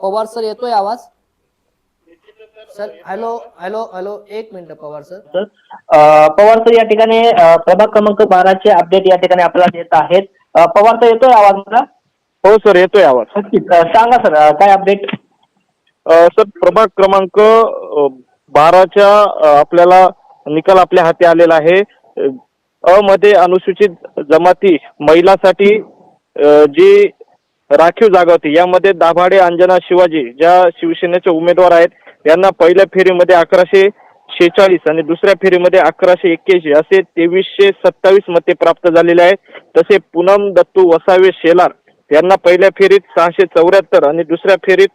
Pawar sir येतोय आवाज? Sir hello hello hello, एक minute Pawar sir. Pawar sir या ठिकाणी प्रभाग क्रमांक 12 चे अपडेट या ठिकाणी आपल्याला देत आहेत. पवार सर येतोय आवाज मला? हो सर, येतोय आवाज. सांगा सर, काय अपडेट? सर, प्रभाग क्रमांक 12च्या आपल्याला निकाल आपल्या हाती आलेला आहे. अ मध्ये अनुसूचित जमाती महिलांसाठी जी राखीव जागा होती, यामध्ये दाभाडे अंजना शिवाजी ज्या शिवसेनेचे उमेदवार आहेत, यांना पहिल्या फेरीमध्ये 1146 आणि दुसऱ्या फेरीमध्ये 1181 असे 2327 मते प्राप्त झालेले आहेत. तसे पूनम दत्तू वसावे शेलार यांना पहिल्या फेरीत 674 आणि दुसऱ्या फेरीत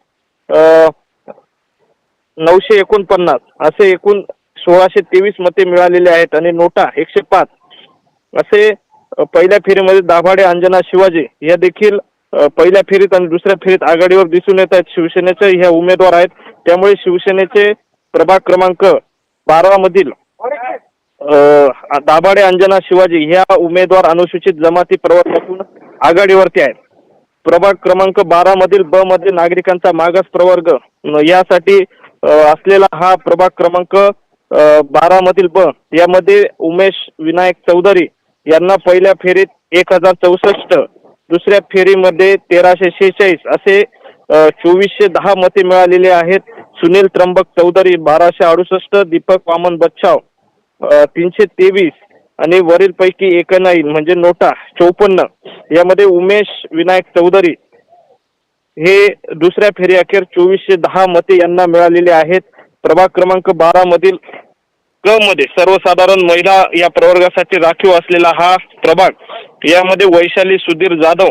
949 असे एकूण 1623 मते मिळालेले आहेत. आणि नोटा 105 असे पहिल्या फेरीमध्ये दाभाडे अंजना शिवाजी या देखील पहिल्या फेरीत आणि दुसऱ्या फेरीत आघाडीवर दिसून येत आहेत. शिवसेनेचे ह्या उमेदवार आहेत, त्यामुळे शिवसेनेचे प्रभाग क्रमांक 12 मधील दाभाडे अंजना शिवाजी ह्या उमेदवार अनुसूचित जमाती प्रवर्गातून आघाडीवरती आहेत. प्रभाग क्रमांक 12 मधील ब मध्ये नागरिकांचा मागास प्रवर्ग यासाठी असलेला हा प्रभाग क्रमांक 12 मधील ब यामध्ये उमेश विनायक चौधरी यांना पहिल्या फेरीत 1064, दुसऱ्या फेरीमध्ये 1346 असे 2410 मते मिळालेले आहेत. सुनील त्र्यंबक चौधरी 1268, दीपक वामन बच्छाव 323 आणि वरील पैकी एकनाई म्हणजे नोटा 54 यामध्ये उमेश विनायक चौधरी हे दुसऱ्या फेरी अखेर 2410 मते यांना मिळालेले आहेत. प्रभाग क्रमांक 12 मधील क मध्ये सर्वसाधारण महिला या प्रवर्गासाठी राखीव असलेला हा प्रभाग, यामध्ये वैशाली सुधीर जाधव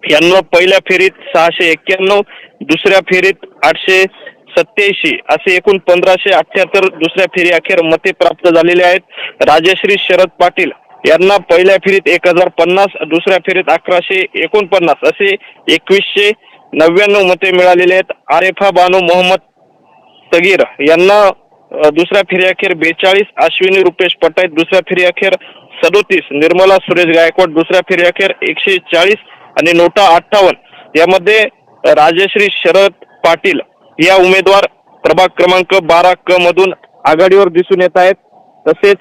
यांना पहिल्या फेरीत 691, दुसऱ्या फेरीत 887 असे एकूण 1578 दुसऱ्या फेरी अखेर मते प्राप्त झालेले आहेत. राजश्री शरद पाटील यांना पहिल्या फेरीत 1050, दुसऱ्या फेरीत 1149 असे 2199 मते मिळालेले आहेत. आरेफा बानू मोहम्मद तगीर यांना दुसऱ्या फेरी अखेर 42, अश्विनी रुपेश पटाईत दुसऱ्या फेरी अखेर 37, निर्मला सुरेश गायकवाड दुसऱ्या फेरी अखेर 140 आणि नोटा 58 यामध्ये राजश्री शरद पाटील या उमेदवार प्रभाग क्रमांक 12 क मधून आघाडीवर दिसून येत आहेत. तसेच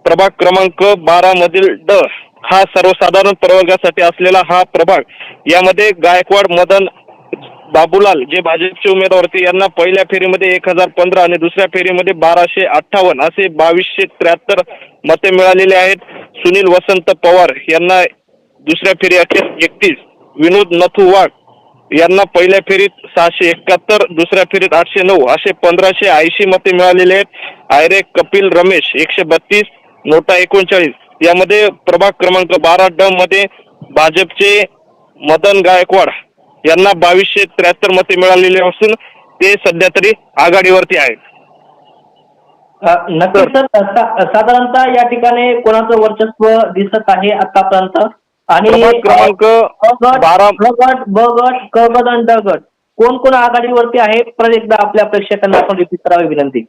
प्रभाग क्रमांक 12 मधील ड हा सर्वसाधारण प्रवर्गासाठी असलेला हा प्रभाग, यामध्ये गायकवाड मदन बाबूलाल जे भाजपचे उमेदवार होते यांना पहिल्या फेरीमध्ये 1015 आणि दुसऱ्या फेरीमध्ये 1258 असे 2273 मते मिळालेले आहेत. सुनील वसंत पवार यांना दुसऱ्या फेरी अखेर 31, विनोद नथू वाघ यांना पहिल्या फेरीत 671, दुसऱ्या फेरीत 809 असे 1580 मते मिळालेले आहेत. आयरे कपिल रमेश 132, नोटा 39 यामध्ये प्रभाग क्रमांक 12 ड मध्ये भाजपचे मदन गायकवाड यांना 2273 मते मिळालेले असून ते सध्या तरी आघाडीवरती आहेत. नक्की सर, साधारणतः या ठिकाणी कोणाचं वर्चस्व दिसत आहे आतापर्यंत? आणि क्रमांक 12 ब गट, क गट आणि ड गट कोण कोण आघाडीवरती आहे? परत एकदा आपल्या प्रेक्षकांना आपण रिपीट करावी विनंती.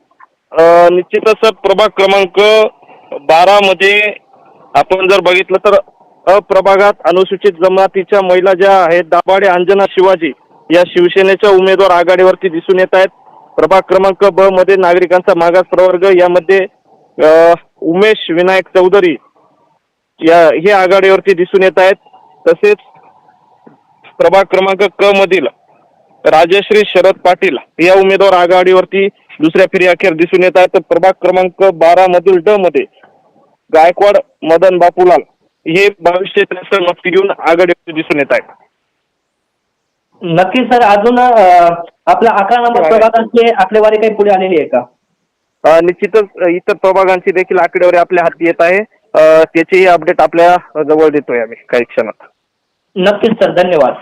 निश्चितच प्रभाग क्रमांक 12 मध्ये आपण जर बघितलं तर प्रभागात अनुसूचित जमातीच्या महिला ज्या आहेत, दाभाडे अंजना शिवाजी या शिवसेनेच्या उमेदवार आघाडीवरती दिसून येत आहेत. प्रभाग क्रमांक ब मध्ये नागरिकांचा मागास प्रवर्ग यामध्ये उमेश विनायक चौधरी हे आघाडीवरती दिसून येत आहेत. तसेच प्रभाग क्रमांक क मधील राजश्री शरद पाटील या उमेदवार आघाडीवरती दुसऱ्या फेरी अखेर दिसून येत आहेत. तर प्रभाग क्रमांक 12 मधील ड मध्ये गायकवाड मदन बापूलाल हे 2273 मते घेऊन आघाडीवरती दिसून येत आहेत. नक्की सर, अजून आपल्या 11 नंबर प्रभागांची आकडेवारी काही पुढे आलेली आहे का? निश्चितच इतर प्रभागांची देखील आकडेवारी आपल्या हाती येत आहे. त्याचीही अपडेट आपल्या जवळ देतोय आम्ही काही क्षणात. नक्कीच सर, धन्यवाद.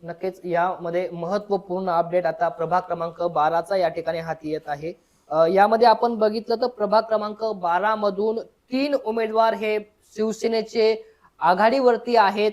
नक्कीच यामध्ये महत्वपूर्ण अपडेट आता प्रभाग क्रमांक 12चा या ठिकाणी हाती येत आहे. यामध्ये आपण बघितलं तर प्रभाग क्रमांक 12 मधून 3 उमेदवार हे शिवसेनेचे आघाडीवरती आहेत.